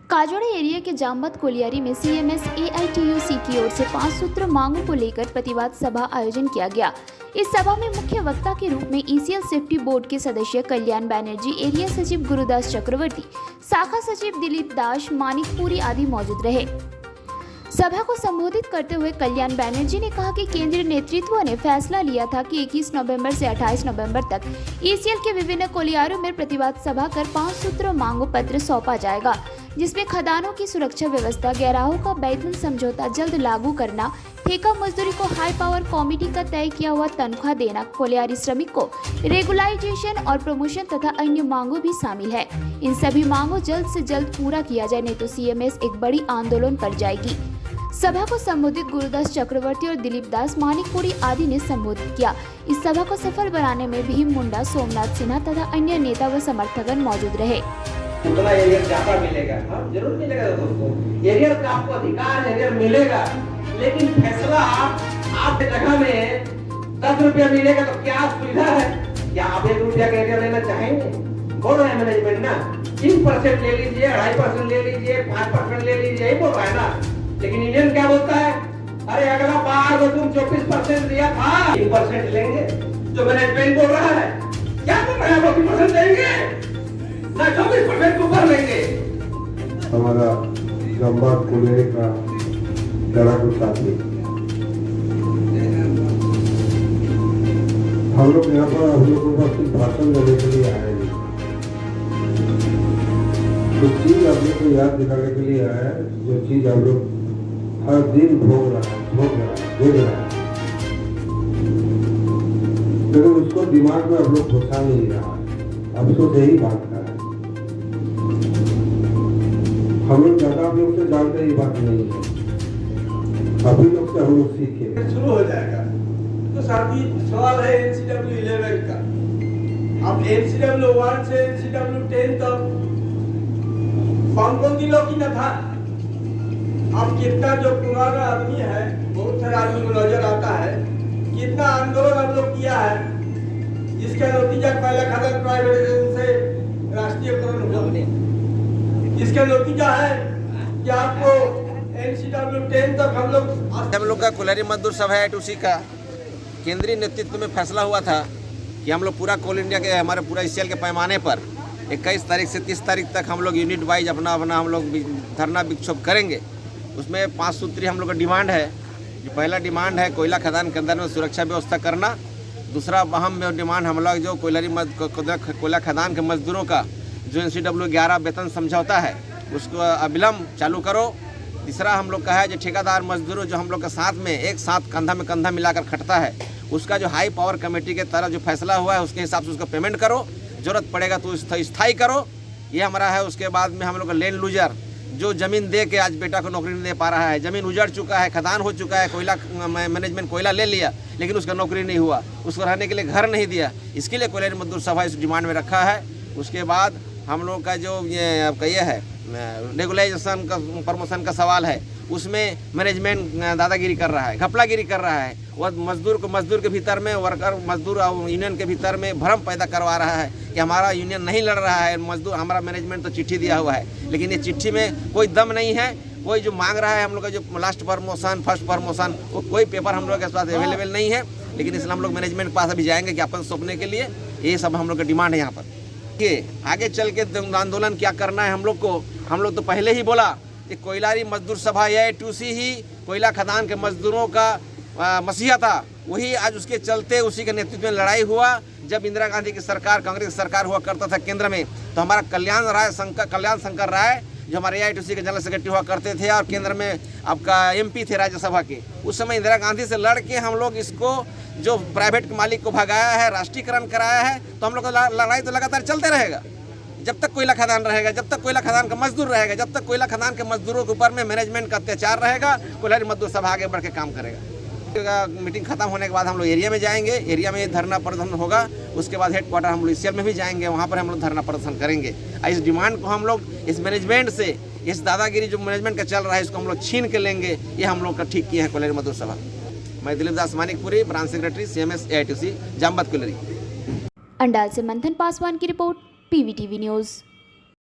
काजोड़ा area के जामबद colliery में CMS AITUC की ओर से 5 सूत्र मांगों को लेकर प्रतिवाद सभा आयोजन किया गया। इस सभा में मुख्य वक्ता के रूप में ईसीएल सेफ्टी बोर्ड के सदस्य कल्याण बैनर्जी, एरिया सचिव गुरुदास चक्रवर्ती, शाखा सचिव दिलीप दास, मानिकपुरी आदि मौजूद रहे। सभा को संबोधित करते हुए कल्याण बैनर्जी ने कहा कि केंद्रीय नेतृत्व ने फैसला लिया था कि 21 नवंबर से 28 नवंबर तक ईसीएल के विभिन्न कोलियारों में प्रतिवाद सभा कर 5 सूत्र मांगों पत्र सौंपा जाएगा, जिसमें खदानों की सुरक्षा व्यवस्था, गैराहों का वेतन समझौता जल्द लागू करना, ठेका मजदूरी को हाई पावर कमेटी का तय किया हुआ तनख्वाह देना, कोलियारी श्रमिक को रेगुलाइजेशन और प्रमोशन तथा अन्य मांगों भी शामिल है। इन सभी मांगों जल्द से जल्द पूरा किया जाए, नहीं तो सीएमएस एक बड़ी आंदोलन कर जाएगी। सभा को संबोधित गुरुदास चक्रवर्ती और दिलीप दास, मानिकपुरी आदि ने संबोधित किया। इस सभा को सफल बनाने में भीम मुंडा, सोमनाथ सिन्हा तथा अन्य नेता व समर्थकगण मौजूद रहे। उतना एरियर ज्यादा मिलेगा, जरूर मिलेगा दोस्तों, एरियर का आपको अधिकार एरियर मिलेगा, लेकिन फैसला आप जगह में 10 रुपया मिलेगा तो क्या सुविधा है? क्या आप 1 रुपया का एरियर लेना चाहेंगे? बोल रहे हैं मैनेजमेंट ना 3% ले लीजिए, 2.5% ले लीजिए, 5% ले लीजिए, यही बोल रहा है ना। लेकिन यूनियन क्या बोलता है? अरे अगला बार तो तुम 24% दिया था, 3% लेंगे। जो मैनेजमेंट बोल रहा है, क्या बोल रहा है? 24% देंगे ना, 24% ऊपर लेंगे। हमारा जामबद कोलियारी का लड़ाकू साथी, हम लोग यहाँ पर हम लोगों का सिर्फ भाषण देने के लिए आए नहीं, कुछ चीज आप लोग को याद दिलाने के लिए आए, जो चीज आप लोग हर दिन भोग रहा है, देख रहा है, लेकिन उसको दिमाग में आप लोग घुसा नहीं रहा है। अफसोस यही बात का है, हम लोग ज्यादा आप लोग से जानते ही बात नहीं है, अभी लोग से हम लोग सीखे। शुरू हो जाएगा तो साथी सवाल है एनसीडब्ल्यू 11 का। अब एनसीडब्ल्यू 1 से एनसीडब्ल्यू 10 तक कौन दिनों की न था। अब कितना जो पुराना आदमी है, बहुत सारे आदमी को नजर आता है, कितना आंदोलन हम लोग किया है, जिसका नतीजा पहला खदान प्राइवेटाइजेशन से राष्ट्रीयकरण हुआ। इसका नतीजा है कि आपको एनसीडब्ल्यू 10 तक हम लोग का कोलियारी मजदूर सभा है उसी का केंद्रीय नेतृत्व में फैसला हुआ था कि हम लोग पूरा कोल इंडिया के हमारे पूरा ईसीएल के पैमाने पर 21 तारीख से 30 तारीख तक हम लोग यूनिट वाइज अपना हम लोग धरना विक्षोभ करेंगे। उसमें 5 सूत्री हम लोग का डिमांड है। जो पहला डिमांड है कोयला खदान के अंदर में सुरक्षा व्यवस्था करना। दूसरा अहम डिमांड हम लोग जो कोयला खदान के मजदूरों का जो एनसीडब्ल्यू 11 वेतन समझौता है उसको अविलंब चालू करो। तीसरा हम लोग का है जो ठेकेदार मजदूरों जो हम लोग के साथ में एक साथ कंधा में कंधा मिलाकर खटता है, उसका जो हाई पावर कमेटी के तरफ जो फैसला हुआ है उसके हिसाब से उसको पेमेंट करो, जरूरत पड़ेगा तो स्थायी करो। ये हमारा है। उसके बाद में हम लोग का लैंड लूजर जो ज़मीन दे के आज बेटा को नौकरी नहीं दे पा रहा है, ज़मीन उजड़ चुका है, खदान हो चुका है, कोयला मैनेजमेंट कोयला ले लिया लेकिन उसका नौकरी नहीं हुआ, उसको रहने के लिए घर नहीं दिया, इसके लिए कोलियारी मजदूर सभा इस डिमांड में रखा है। उसके बाद हम लोग का जो ये आपका ये है रेगुलाइजेशन का प्रमोशन का सवाल है, उसमें मैनेजमेंट दादागिरी कर रहा है, घपलागिरी कर रहा है, वह मजदूर के भीतर में वर्कर मजदूर और यूनियन के भीतर में भ्रम पैदा करवा रहा है कि हमारा यूनियन नहीं लड़ रहा है, मजदूर हमारा मैनेजमेंट तो चिट्ठी दिया हुआ है, लेकिन ये चिट्ठी में कोई दम नहीं है। कोई जो मांग रहा है हम लोग का जो लास्ट प्रमोशन, फर्स्ट प्रमोशन, वो कोई पेपर हम लोग के पास अवेलेबल नहीं है। लेकिन इसलिए हम लोग मैनेजमेंट के पास अभी जाएंगे ज्ञापन सौंपने के लिए। ये सब हम लोग का डिमांड है यहाँ पर कि आगे चल के आंदोलन क्या करना है हम लोग को। हम लोग तो पहले ही बोला कि कोयलारी मजदूर सभा एआईटीयूसी ही कोयला खदान के मजदूरों का मसीहा था, वही आज उसके चलते उसी के नेतृत्व में लड़ाई हुआ। जब इंदिरा गांधी की सरकार, कांग्रेस सरकार हुआ करता था केंद्र में, तो हमारा कल्याण शंकर राय जो हमारे एआईटीयूसी के जनरल सेक्रेटरी हुआ करते थे और केंद्र में आपका एमपी थे राज्यसभा के, उस समय इंदिरा गांधी से लड़ के हम लोग इसको जो प्राइवेट मालिक को भगाया है, राष्ट्रीयकरण कराया है। तो हम लोग का लड़ाई तो लगातार चलते रहेगा जब तक कोयला खदान रहेगा, जब तक कोयला खदान का मजदूर रहेगा, जब तक कोयला खदान के मजदूरों के ऊपर में मैनेजमेंट का अत्याचार रहेगा। कोयलारी मजदूर सभा आगे बढ़ के काम करेगा। मीटिंग खत्म होने के बाद हम लोग एरिया में जाएंगे, एरिया में धरना प्रदर्शन होगा। उसके बाद हेडक्वार्टर हम लोग ईसीएल में भी जाएंगे, वहाँ पर हम लोग धरना प्रदर्शन करेंगे। इस डिमांड को हम लोग इस मैनेजमेंट से, इस दादागिरी जो मैनेजमेंट का चल रहा है, इसको हम लोग छीन के लेंगे। ये हम लोग का ठीक किए हैं कोयलारी मजदूर सभा। मैं Dilip Das, Manikpuri, branch secretary, CMS AITUC, Jambad colliery. Andal से मंथन पासवान की रिपोर्ट, पीवीटीवी न्यूज़।